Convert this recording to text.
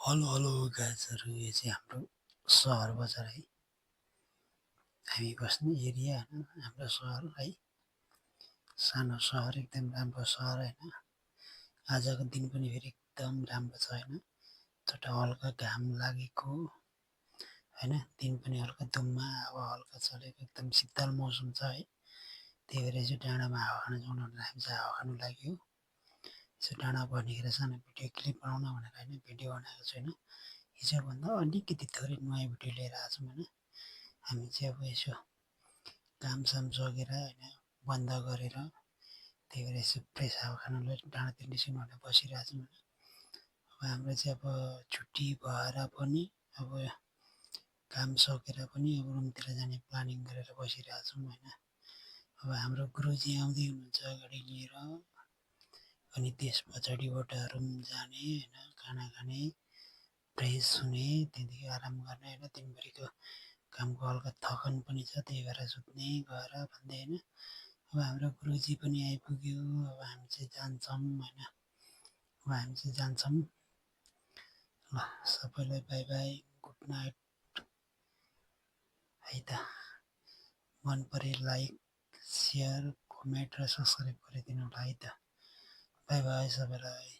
हलो हलो गाइजहरू, यो चाहिँ हाम्रो सहर बजार है। हामी बस्ने एरिया होइन, हाम्रो सहर है। सानो सहर, एकदम राम्रो सहर होइन। आजको दिन पनि फेरि एकदम राम्रो छ होइन। एउटा हल्का घाम लागेको होइन, दिन पनि हल्का धुम्मा, हावा हल्का चलेको, एकदम शीतल मौसम छ है। त्यही भएर चाहिँ डाँडामा हावा खान जाउँ भनेर हामी चाहिँ हावा खानु लाग्यो। यसो डाँडा बनिएर सानो भिडियो क्लिप बनाउन भनेर होइन, भिडियो बनाएको छैन। हिजोभन्दा अलिकति थोरै नयाँ भिडियो लिएर आएको छौँ होइन। हामी चाहिँ अब यसो कामसाम सकेर होइन, बन्द गरेर त्यही भएर यसो फ्रेस हावा खानलाई डाँडातिर निस्कौँ भनेर बसिरहेको छौँ होइन। अब हाम्रो चाहिँ अब छुट्टी भएर पनि अब काम सकेर पनि अब रुमतिर जाने प्लानिङ गरेर बसिरहेको छौँ होइन। अब हाम्रो गुरुजी आउँदै हुनुहुन्छ गाडी लिएर, अनि त्यस पछाडिबाट रुम जाने होइन, खाना खाने, फ्रेस हुने, त्यहाँदेखि आराम गर्ने होइन। दिनभरिको कामको हल्का थकान पनि छ, त्यही भएर सुत्ने गएर भन्दै होइन। अब हाम्रो गुरुजी पनि आइपुग्यो, अब हामी चाहिँ जान्छौँ होइन। अब हामी चाहिँ जान्छौँ। ल सबैलाई बाई बाई, गुड नाइट है त। मन परे लाइक, सेयर, कमेन्ट र सब्सक्राइब गरिदिनु होला है त। बाई बाई सबैलाई।